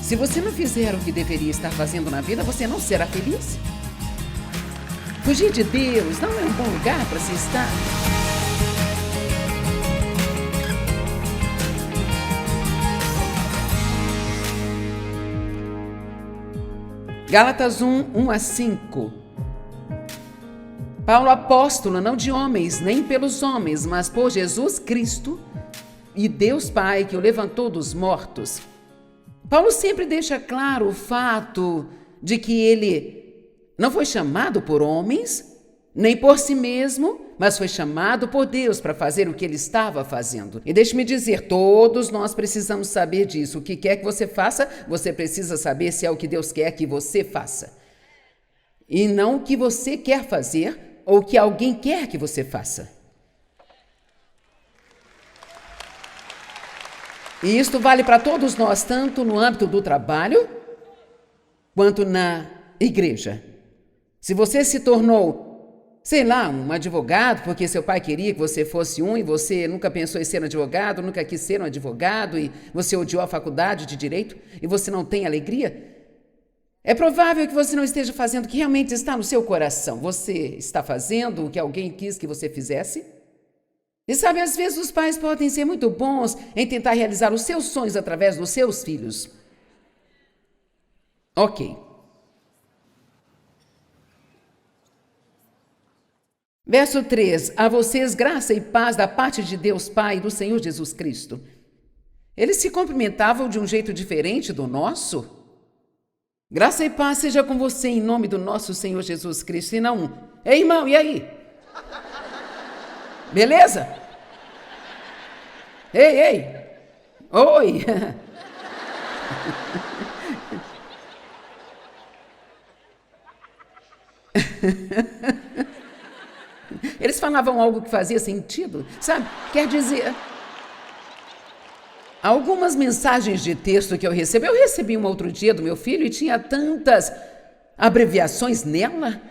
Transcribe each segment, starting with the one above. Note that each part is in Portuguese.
Se você não fizer o que deveria estar fazendo na vida, você não será feliz. Fugir de Deus não é um bom lugar para se estar. Gálatas 1:1-5. Paulo, apóstolo, não de homens, nem pelos homens, mas por Jesus Cristo e Deus Pai, que o levantou dos mortos. Paulo sempre deixa claro o fato de que ele não foi chamado por homens, nem por si mesmo, mas foi chamado por Deus para fazer o que ele estava fazendo. E deixe-me dizer, todos nós precisamos saber disso. O que quer que você faça, você precisa saber se é o que Deus quer que você faça. E não o que você quer fazer ou o que alguém quer que você faça. E isto vale para todos nós, tanto no âmbito do trabalho, quanto na igreja. Se você se tornou, sei lá, um advogado, porque seu pai queria que você fosse um, e você nunca pensou em ser um advogado, nunca quis ser um advogado, e você odiou a faculdade de direito, e você não tem alegria, é provável que você não esteja fazendo o que realmente está no seu coração. Você está fazendo o que alguém quis que você fizesse? E sabe, às vezes os pais podem ser muito bons em tentar realizar os seus sonhos através dos seus filhos. Ok. Verso 3. A vocês graça e paz da parte de Deus Pai e do Senhor Jesus Cristo. Eles se cumprimentavam de um jeito diferente do nosso? Graça e paz seja com você em nome do nosso Senhor Jesus Cristo. E não, ei irmão, e aí? Beleza? Ei, oi. Eles falavam algo que fazia sentido, sabe? Quer dizer, algumas mensagens de texto que eu recebi uma outro dia do meu filho e tinha tantas abreviações nela.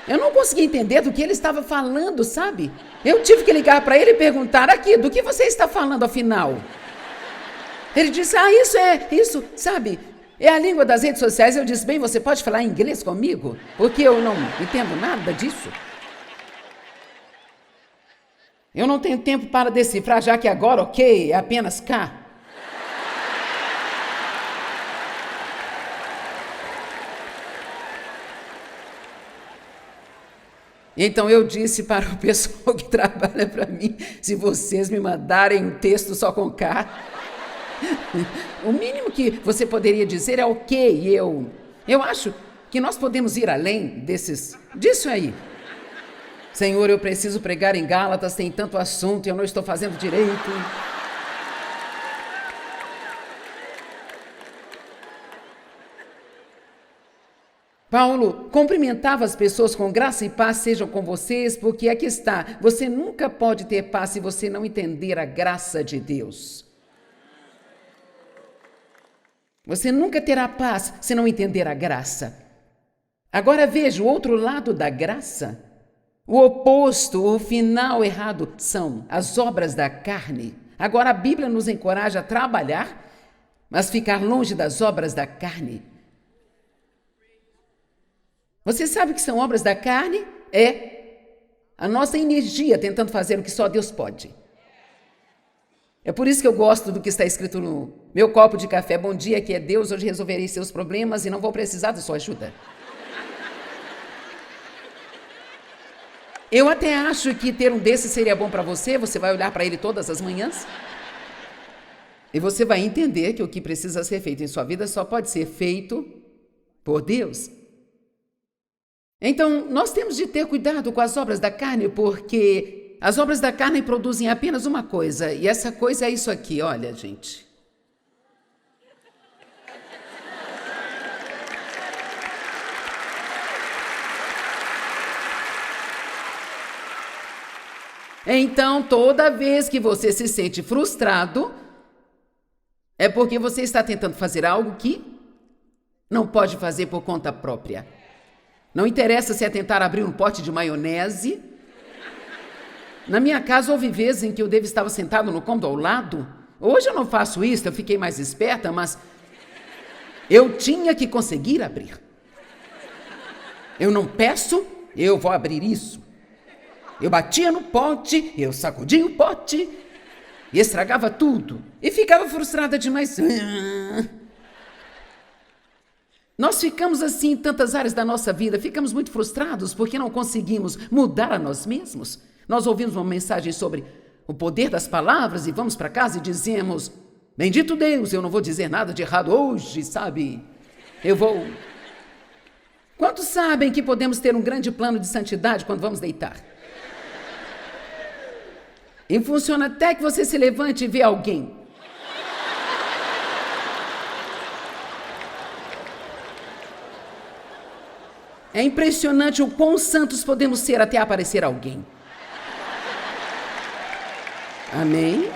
Eu não conseguia entender do que ele estava falando, sabe? Eu tive que ligar para ele e perguntar, aqui, do que você está falando afinal? Ele disse, isso, sabe? É a língua das redes sociais. Eu disse, bem, você pode falar inglês comigo? Porque eu não entendo nada disso. Eu não tenho tempo para decifrar, já que agora, ok, é apenas K. Então eu disse para o pessoal que trabalha para mim, se vocês me mandarem um texto só com K, o mínimo que você poderia dizer é ok, eu acho que nós podemos ir além disso aí. Senhor, eu preciso pregar em Gálatas, tem tanto assunto e eu não estou fazendo direito. Paulo cumprimentava as pessoas com graça e paz sejam com vocês, porque aqui está, você nunca pode ter paz se você não entender a graça de Deus. Você nunca terá paz se não entender a graça. Agora veja o outro lado da graça. O oposto, o final errado, são as obras da carne. Agora a Bíblia nos encoraja a trabalhar, mas ficar longe das obras da carne. Você sabe o que são obras da carne? É a nossa energia tentando fazer o que só Deus pode. É por isso que eu gosto do que está escrito no meu copo de café. Bom dia, que é Deus, hoje resolverei seus problemas e não vou precisar da sua ajuda. Eu até acho que ter um desses seria bom para você. Você vai olhar para ele todas as manhãs e você vai entender que o que precisa ser feito em sua vida só pode ser feito por Deus. Então, nós temos de ter cuidado com as obras da carne, porque as obras da carne produzem apenas uma coisa, e essa coisa é isso aqui, olha, gente. Então, toda vez que você se sente frustrado, é porque você está tentando fazer algo que não pode fazer por conta própria. Não interessa se é tentar abrir um pote de maionese. Na minha casa, houve vezes em que o David estava sentado no cômodo ao lado. Hoje eu não faço isso, eu fiquei mais esperta, mas Eu tinha que conseguir abrir. Eu não peço, eu vou abrir isso. Eu batia no pote, eu sacudia o pote e estragava tudo. E ficava frustrada demais. Nós ficamos assim em tantas áreas da nossa vida, ficamos muito frustrados porque não conseguimos mudar a nós mesmos. Nós ouvimos uma mensagem sobre o poder das palavras e vamos para casa e dizemos: bendito Deus, eu não vou dizer nada de errado hoje, sabe? Eu vou... Quantos sabem que podemos ter um grande plano de santidade quando vamos deitar? E funciona até que você se levante e vê alguém. É impressionante o quão santos podemos ser até aparecer alguém. Amém?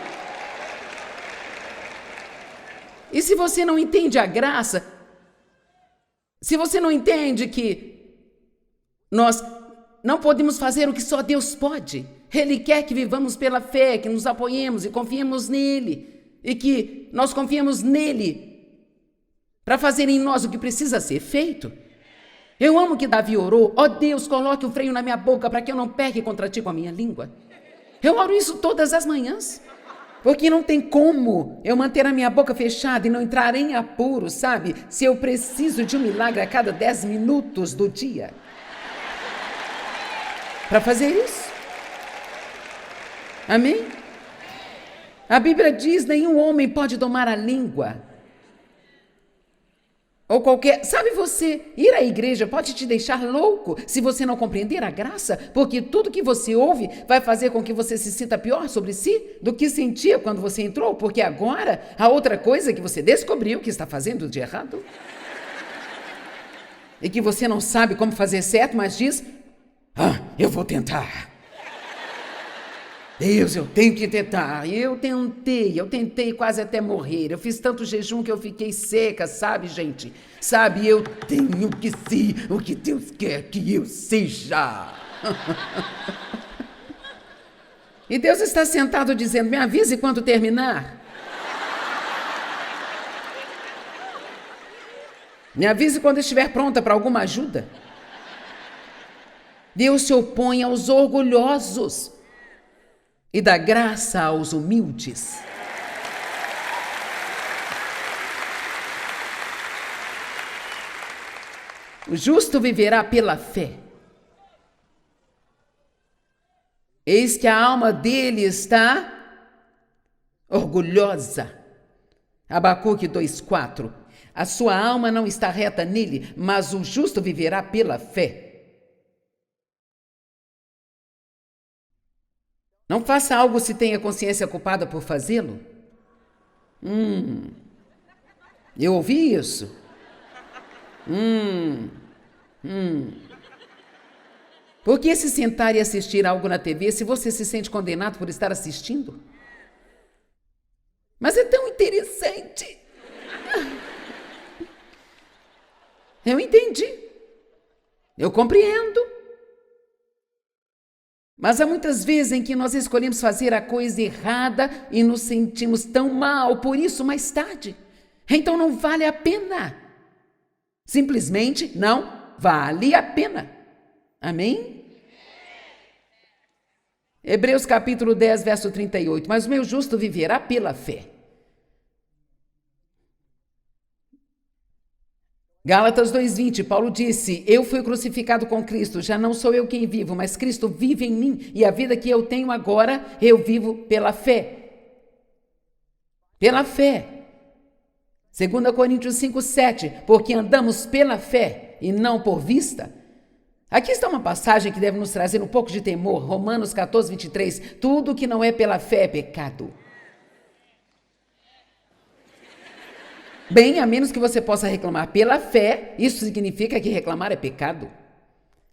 E se você não entende a graça, se você não entende que nós não podemos fazer o que só Deus pode, Ele quer que vivamos pela fé, que nos apoiemos e confiemos nele, e que nós confiemos nele para fazer em nós o que precisa ser feito. Eu amo que Davi orou: ó Deus, coloque um freio na minha boca para que eu não peque contra ti com a minha língua. Eu oro isso todas as manhãs, porque não tem como eu manter a minha boca fechada e não entrar em apuro, sabe? Se eu preciso de um milagre a cada 10 minutos do dia para fazer isso. Amém? A Bíblia diz: nenhum homem pode domar a língua. Ou qualquer... Sabe, você ir à igreja pode te deixar louco se você não compreender a graça, porque tudo que você ouve vai fazer com que você se sinta pior sobre si do que sentia quando você entrou, porque agora há outra coisa que você descobriu que está fazendo de errado. E que você não sabe como fazer certo, mas diz: eu vou tentar. Deus, eu tenho que tentar. E eu tentei quase até morrer. Eu fiz tanto jejum que eu fiquei seca, sabe, gente? Sabe, eu tenho que ser o que Deus quer que eu seja. E Deus está sentado dizendo: me avise quando terminar. Me avise quando estiver pronta para alguma ajuda. Deus se opõe aos orgulhosos e dá graça aos humildes. O justo viverá pela fé. Eis que a alma dele está orgulhosa. Abacuque 2:4. A sua alma não está reta nele, mas o justo viverá pela fé. Não faça algo se tenha consciência culpada por fazê-lo. Eu ouvi isso. Por que se sentar e assistir algo na TV se você se sente condenado por estar assistindo? Mas é tão interessante. Eu entendi. Eu compreendo. Mas há muitas vezes em que nós escolhemos fazer a coisa errada e nos sentimos tão mal por isso mais tarde. Então não vale a pena. Simplesmente não vale a pena. Amém? Hebreus capítulo 10, verso 38. Mas o meu justo viverá pela fé. Gálatas 2:20, Paulo disse: eu fui crucificado com Cristo, já não sou eu quem vivo, mas Cristo vive em mim, e a vida que eu tenho agora, eu vivo pela fé. Pela fé. 2 Coríntios 5:7, porque andamos pela fé e não por vista. Aqui está uma passagem que deve nos trazer um pouco de temor, Romanos 14:23, tudo que não é pela fé é pecado. Bem, a menos que você possa reclamar pela fé, isso significa que reclamar é pecado.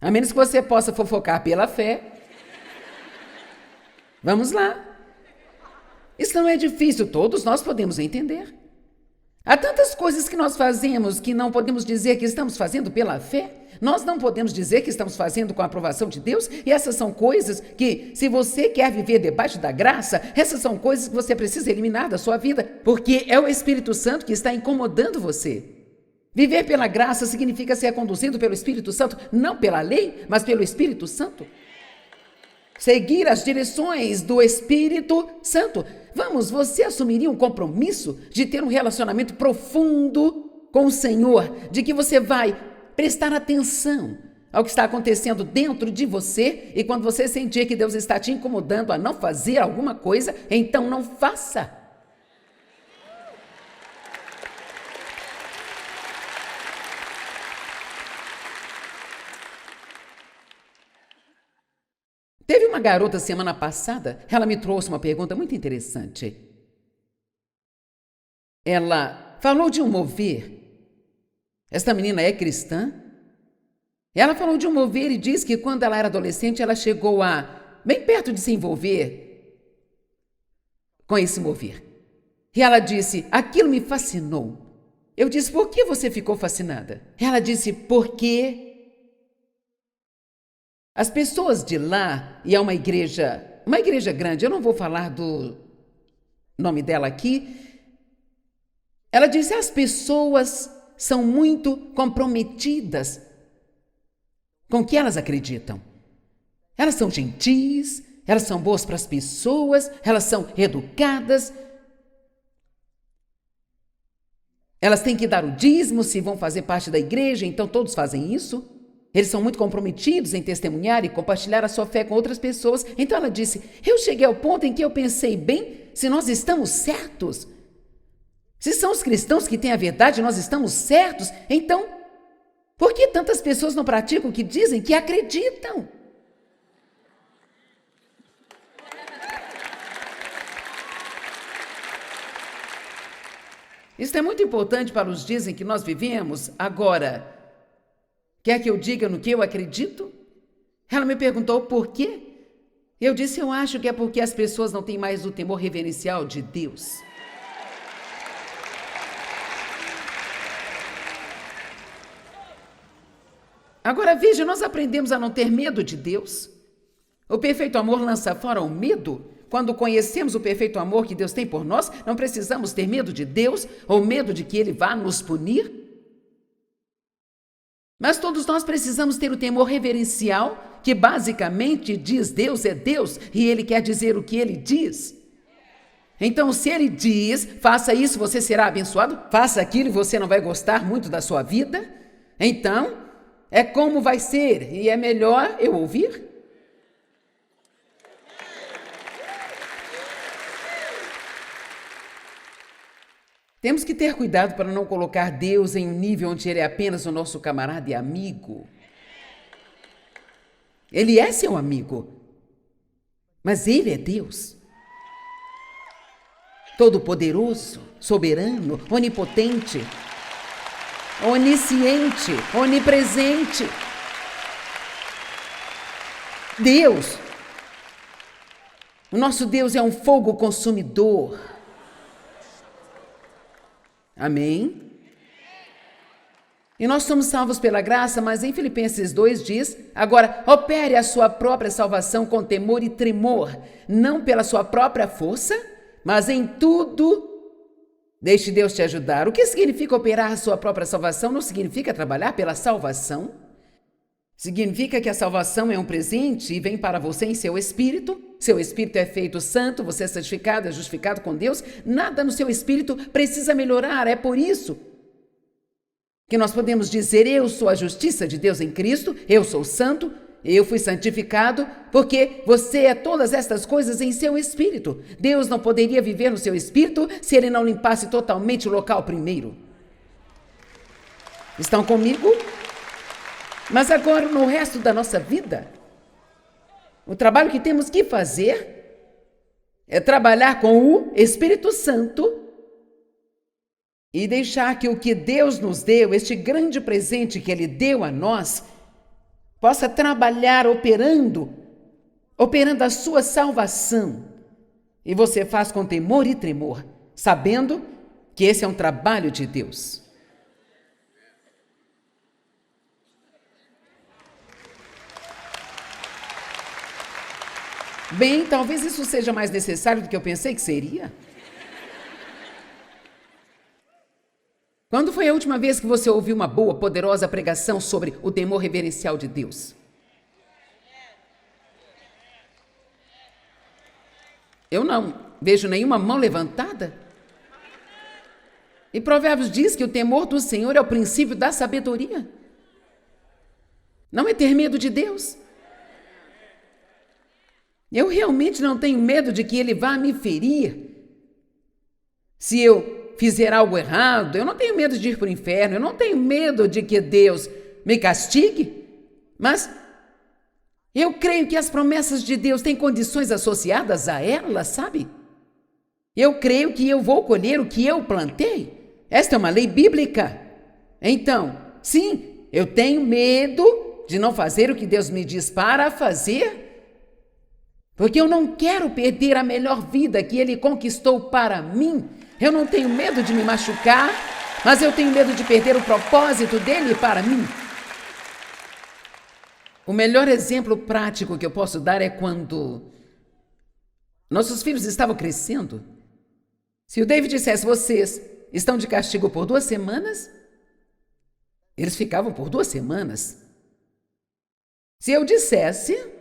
A menos que você possa fofocar pela fé. Vamos lá. Isso não é difícil, todos nós podemos entender. Há tantas coisas que nós fazemos que não podemos dizer que estamos fazendo pela fé. Nós não podemos dizer que estamos fazendo com a aprovação de Deus. E essas são coisas que, se você quer viver debaixo da graça, essas são coisas que você precisa eliminar da sua vida, porque é o Espírito Santo que está incomodando você. Viver pela graça significa ser conduzido pelo Espírito Santo, não pela lei, mas pelo Espírito Santo. Seguir as direções do Espírito Santo. Vamos, você assumiria um compromisso de ter um relacionamento profundo com o Senhor, de que você vai prestar atenção ao que está acontecendo dentro de você, e quando você sentir que Deus está te incomodando a não fazer alguma coisa, então não faça. Teve uma garota semana passada, ela me trouxe uma pergunta muito interessante. Ela falou de um mover. Esta menina é cristã. Ela falou de um mover e diz que quando ela era adolescente, ela chegou bem perto de se envolver com esse mover. E ela disse, aquilo me fascinou. Eu disse, por que você ficou fascinada? Ela disse, porque as pessoas de lá, e é uma igreja grande, eu não vou falar do nome dela aqui. Ela disse, as pessoas são muito comprometidas com o que elas acreditam. Elas são gentis, elas são boas para as pessoas, elas são educadas. Elas têm que dar o dízimo se vão fazer parte da igreja, então todos fazem isso. Eles são muito comprometidos em testemunhar e compartilhar a sua fé com outras pessoas. Então ela disse, eu cheguei ao ponto em que eu pensei, bem, se nós estamos certos, se são os cristãos que têm a verdade, nós estamos certos, então, por que tantas pessoas não praticam o que dizem que acreditam? Isso é muito importante para os dias em que nós vivemos. Agora, quer que eu diga no que eu acredito? Ela me perguntou por quê. Eu disse, eu acho que é porque as pessoas não têm mais o temor reverencial de Deus. Agora veja, nós aprendemos a não ter medo de Deus. O perfeito amor lança fora o medo. Quando conhecemos o perfeito amor que Deus tem por nós, não precisamos ter medo de Deus ou medo de que Ele vá nos punir. Mas todos nós precisamos ter o temor reverencial, que basicamente diz Deus é Deus e Ele quer dizer o que Ele diz. Então, se Ele diz, faça isso, você será abençoado, faça aquilo e você não vai gostar muito da sua vida, então, é como vai ser e é melhor eu ouvir. Temos que ter cuidado para não colocar Deus em um nível onde Ele é apenas o nosso camarada e amigo. Ele é seu amigo, mas Ele é Deus. Todo-poderoso, soberano, onipotente, onisciente, onipresente. Deus, o nosso Deus é um fogo consumidor. Amém? E nós somos salvos pela graça, mas em Filipenses 2 diz, agora, opere a sua própria salvação com temor e tremor, não pela sua própria força, mas em tudo, deixe Deus te ajudar. O que significa operar a sua própria salvação? Não significa trabalhar pela salvação. Significa que a salvação é um presente e vem para você em seu espírito. Seu espírito é feito santo, você é santificado, é justificado com Deus. Nada no seu espírito precisa melhorar. É por isso que nós podemos dizer, eu sou a justiça de Deus em Cristo, eu sou santo, eu fui santificado, porque você é todas estas coisas em seu espírito. Deus não poderia viver no seu espírito se Ele não limpasse totalmente o local primeiro. Estão comigo? Mas agora, no resto da nossa vida, o trabalho que temos que fazer é trabalhar com o Espírito Santo e deixar que o que Deus nos deu, este grande presente que Ele deu a nós, possa trabalhar operando a sua salvação. E você faz com temor e tremor, sabendo que esse é um trabalho de Deus. Bem, talvez isso seja mais necessário do que eu pensei que seria. Quando foi a última vez que você ouviu uma boa, poderosa pregação sobre o temor reverencial de Deus? Eu não vejo nenhuma mão levantada. E Provérbios diz que o temor do Senhor é o princípio da sabedoria. Não é ter medo de Deus. Eu realmente não tenho medo de que Ele vá me ferir. Se eu fizer algo errado, eu não tenho medo de ir para o inferno, eu não tenho medo de que Deus me castigue, mas eu creio que as promessas de Deus têm condições associadas a elas, sabe? Eu creio que eu vou colher o que eu plantei. Esta é uma lei bíblica. Então, sim, eu tenho medo de não fazer o que Deus me diz para fazer, porque eu não quero perder a melhor vida que Ele conquistou para mim. Eu não tenho medo de me machucar, mas eu tenho medo de perder o propósito dele para mim. O melhor exemplo prático que eu posso dar é quando nossos filhos estavam crescendo. Se o David dissesse, vocês estão de castigo por 2 semanas, eles ficavam por 2 semanas. Se eu dissesse...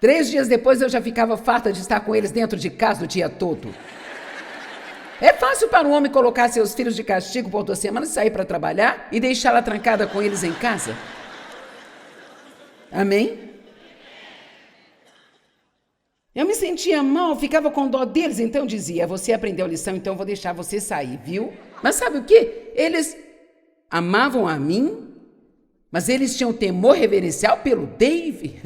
Três dias depois eu já ficava farta de estar com eles dentro de casa o dia todo. É fácil para um homem colocar seus filhos de castigo por 2 semanas, sair para trabalhar e deixá-la trancada com eles em casa? Amém? Eu me sentia mal, ficava com dó deles, então dizia, você aprendeu a lição, então eu vou deixar você sair, viu? Mas sabe o quê? Eles amavam a mim, mas eles tinham temor reverencial pelo Dave.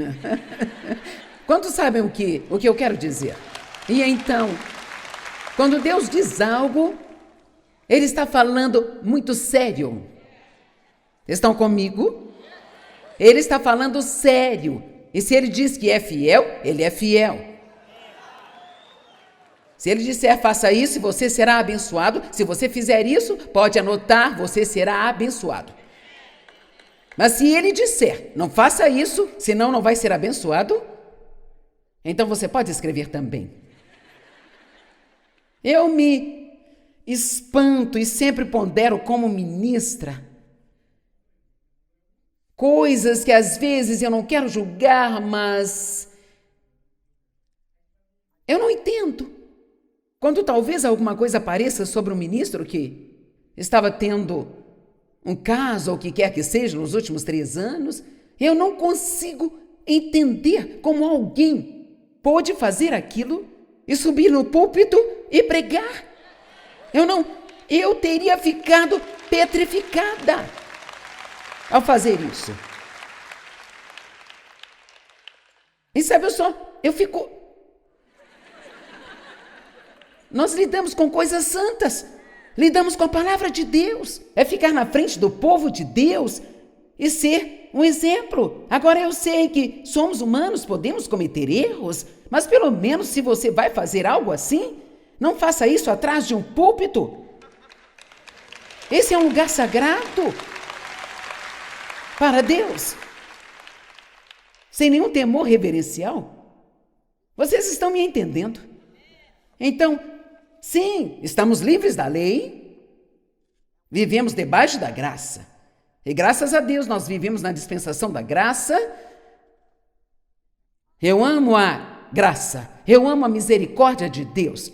Quantos sabem o que eu quero dizer? E então, quando Deus diz algo, Ele está falando muito sério. Estão comigo? Ele está falando sério. E se Ele diz que é fiel, Ele é fiel. Se Ele disser, faça isso, você será abençoado. Se você fizer isso, pode anotar, você será abençoado. Mas se Ele disser, não faça isso, senão não vai ser abençoado, então você pode escrever também. Eu me espanto e sempre pondero como ministra coisas que às vezes eu não quero julgar, mas eu não entendo. Quando talvez alguma coisa apareça sobre um ministro que estava tendo um caso ou o que quer que seja nos últimos 3 anos, eu não consigo entender como alguém pôde fazer aquilo e subir no púlpito e pregar. Eu teria ficado petrificada ao fazer isso. E sabe só, nós lidamos com coisas santas, lidamos com a palavra de Deus, é ficar na frente do povo de Deus e ser um exemplo. Agora eu sei que somos humanos, podemos cometer erros, mas pelo menos se você vai fazer algo assim, não faça isso atrás de um púlpito. Esse é um lugar sagrado para Deus, sem nenhum temor reverencial. Vocês estão me entendendo? Então, sim, estamos livres da lei, vivemos debaixo da graça. E graças a Deus nós vivemos na dispensação da graça. Eu amo a graça, eu amo a misericórdia de Deus.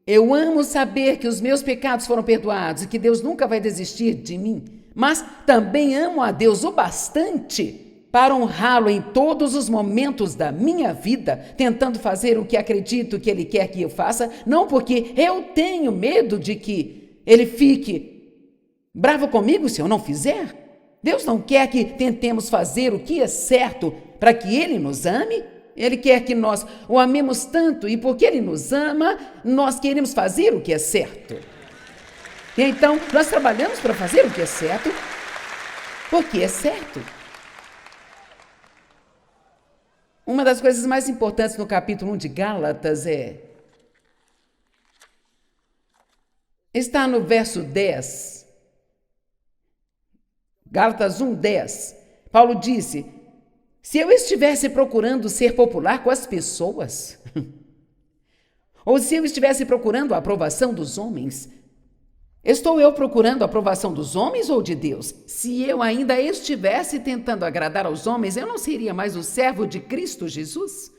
Eu amo saber que os meus pecados foram perdoados e que Deus nunca vai desistir de mim. Mas também amo a Deus o bastante para honrá-lo em todos os momentos da minha vida, tentando fazer o que acredito que Ele quer que eu faça, não porque eu tenho medo de que Ele fique bravo comigo se eu não fizer. Deus não quer que tentemos fazer o que é certo para que Ele nos ame. Ele quer que nós o amemos tanto e porque Ele nos ama, nós queremos fazer o que é certo. E então, nós trabalhamos para fazer o que é certo, porque é certo. Uma das coisas mais importantes no capítulo 1 de Gálatas está no verso 10. Gálatas 1:10. Paulo disse, se eu estivesse procurando ser popular com as pessoas, Ou se eu estivesse procurando a aprovação dos homens, estou eu procurando a aprovação dos homens ou de Deus? Se eu ainda estivesse tentando agradar aos homens, eu não seria mais o servo de Cristo Jesus?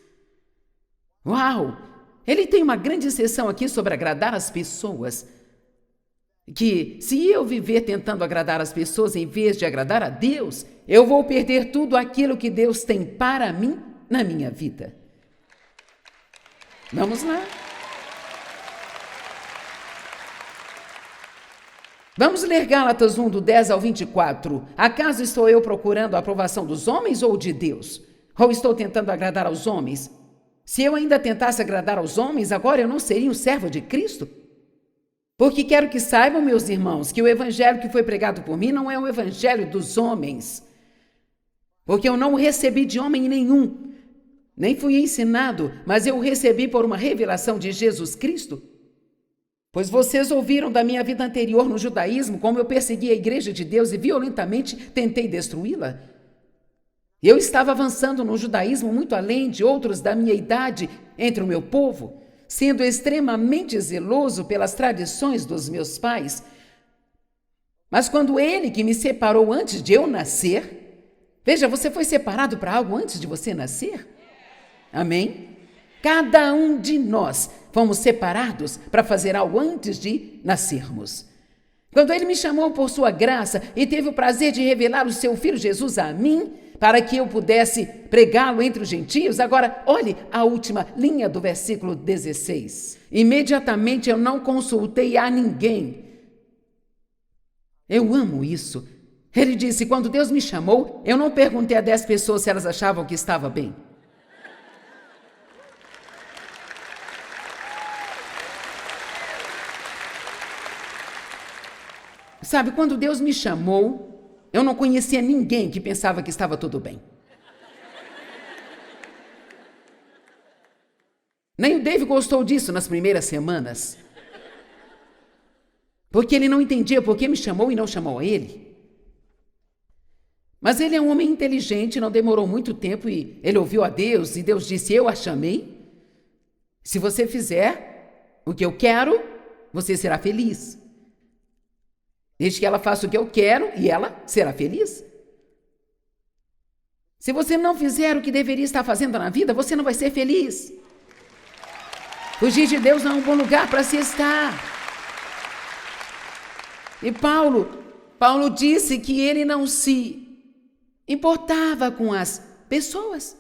Uau! Ele tem uma grande seção aqui sobre agradar as pessoas. Que se eu viver tentando agradar as pessoas em vez de agradar a Deus, eu vou perder tudo aquilo que Deus tem para mim na minha vida. Vamos lá. Vamos ler Gálatas 1, do 10 ao 24. Acaso estou eu procurando a aprovação dos homens ou de Deus? Ou estou tentando agradar aos homens? Se eu ainda tentasse agradar aos homens, agora eu não seria um servo de Cristo? Porque quero que saibam, meus irmãos, que o evangelho que foi pregado por mim não é o evangelho dos homens. Porque eu não o recebi de homem nenhum, nem fui ensinado, mas eu o recebi por uma revelação de Jesus Cristo. Pois vocês ouviram da minha vida anterior no judaísmo como eu persegui a igreja de Deus e violentamente tentei destruí-la. Eu estava avançando no judaísmo muito além de outros da minha idade entre o meu povo, sendo extremamente zeloso pelas tradições dos meus pais. Mas quando ele que me separou antes de eu nascer, veja, você foi separado para algo antes de você nascer? Amém? Cada um de nós fomos separados para fazer algo antes de nascermos. Quando ele me chamou por sua graça e teve o prazer de revelar o seu Filho Jesus a mim, para que eu pudesse pregá-lo entre os gentios, agora olhe a última linha do versículo 16. Imediatamente eu não consultei a ninguém. Eu amo isso. Ele disse, quando Deus me chamou, eu não perguntei a 10 pessoas se elas achavam que estava bem. Sabe, quando Deus me chamou, eu não conhecia ninguém que pensava que estava tudo bem. Nem o Dave gostou disso nas primeiras semanas. Porque ele não entendia por que me chamou e não chamou a ele. Mas ele é um homem inteligente, não demorou muito tempo e ele ouviu a Deus e Deus disse, eu a chamei. Se você fizer o que eu quero, você será feliz. Desde que ela faça o que eu quero e ela será feliz. Se você não fizer o que deveria estar fazendo na vida, você não vai ser feliz. Fugir de Deus não é um bom lugar para se estar. E Paulo disse que ele não se importava com as pessoas.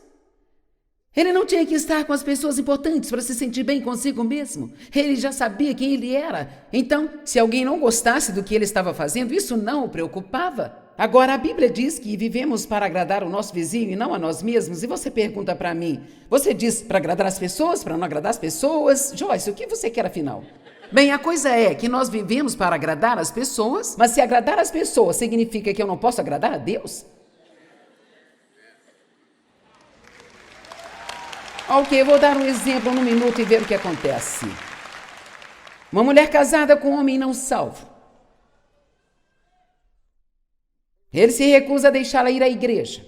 Ele não tinha que estar com as pessoas importantes para se sentir bem consigo mesmo. Ele já sabia quem ele era. Então, se alguém não gostasse do que ele estava fazendo, isso não o preocupava. Agora, a Bíblia diz que vivemos para agradar o nosso vizinho e não a nós mesmos. E você pergunta para mim, você diz para agradar as pessoas, para não agradar as pessoas? Joyce, o que você quer afinal? Bem, a coisa é que nós vivemos para agradar as pessoas, mas se agradar as pessoas significa que eu não posso agradar a Deus? Ok, eu vou dar um exemplo num minuto e ver o que acontece. Uma mulher casada com um homem não salvo. Ele se recusa a deixá-la ir à igreja.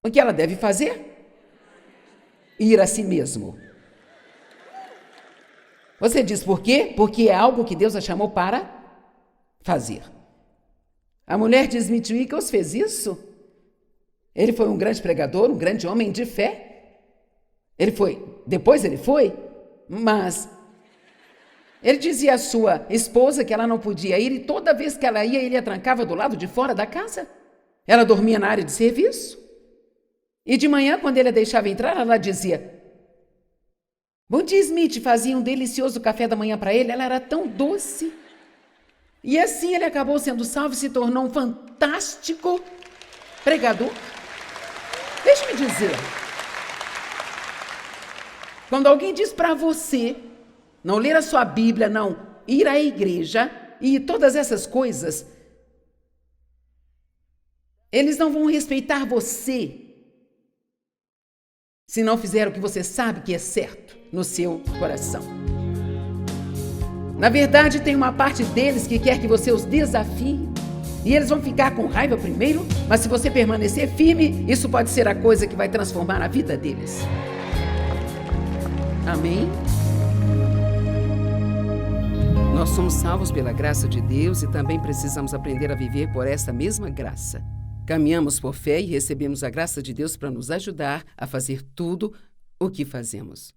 O que ela deve fazer? Ir a si mesmo. Você diz por quê? Porque é algo que Deus a chamou para fazer. A mulher de Smith Wickles fez isso. Ele foi um grande pregador, um grande homem de fé. Depois ele foi, mas ele dizia à sua esposa que ela não podia ir e toda vez que ela ia, ele a trancava do lado de fora da casa. Ela dormia na área de serviço. E de manhã, quando ele a deixava entrar, ela dizia, bom dia, Smith, fazia um delicioso café da manhã para ele, ela era tão doce. E assim ele acabou sendo salvo e se tornou um fantástico pregador. Deixe-me dizer, quando alguém diz para você não ler a sua Bíblia, não ir à igreja e todas essas coisas, eles não vão respeitar você se não fizer o que você sabe que é certo no seu coração. Na verdade, tem uma parte deles que quer que você os desafie. E eles vão ficar com raiva primeiro, mas se você permanecer firme, isso pode ser a coisa que vai transformar a vida deles. Amém? Nós somos salvos pela graça de Deus e também precisamos aprender a viver por essa mesma graça. Caminhamos por fé e recebemos a graça de Deus para nos ajudar a fazer tudo o que fazemos.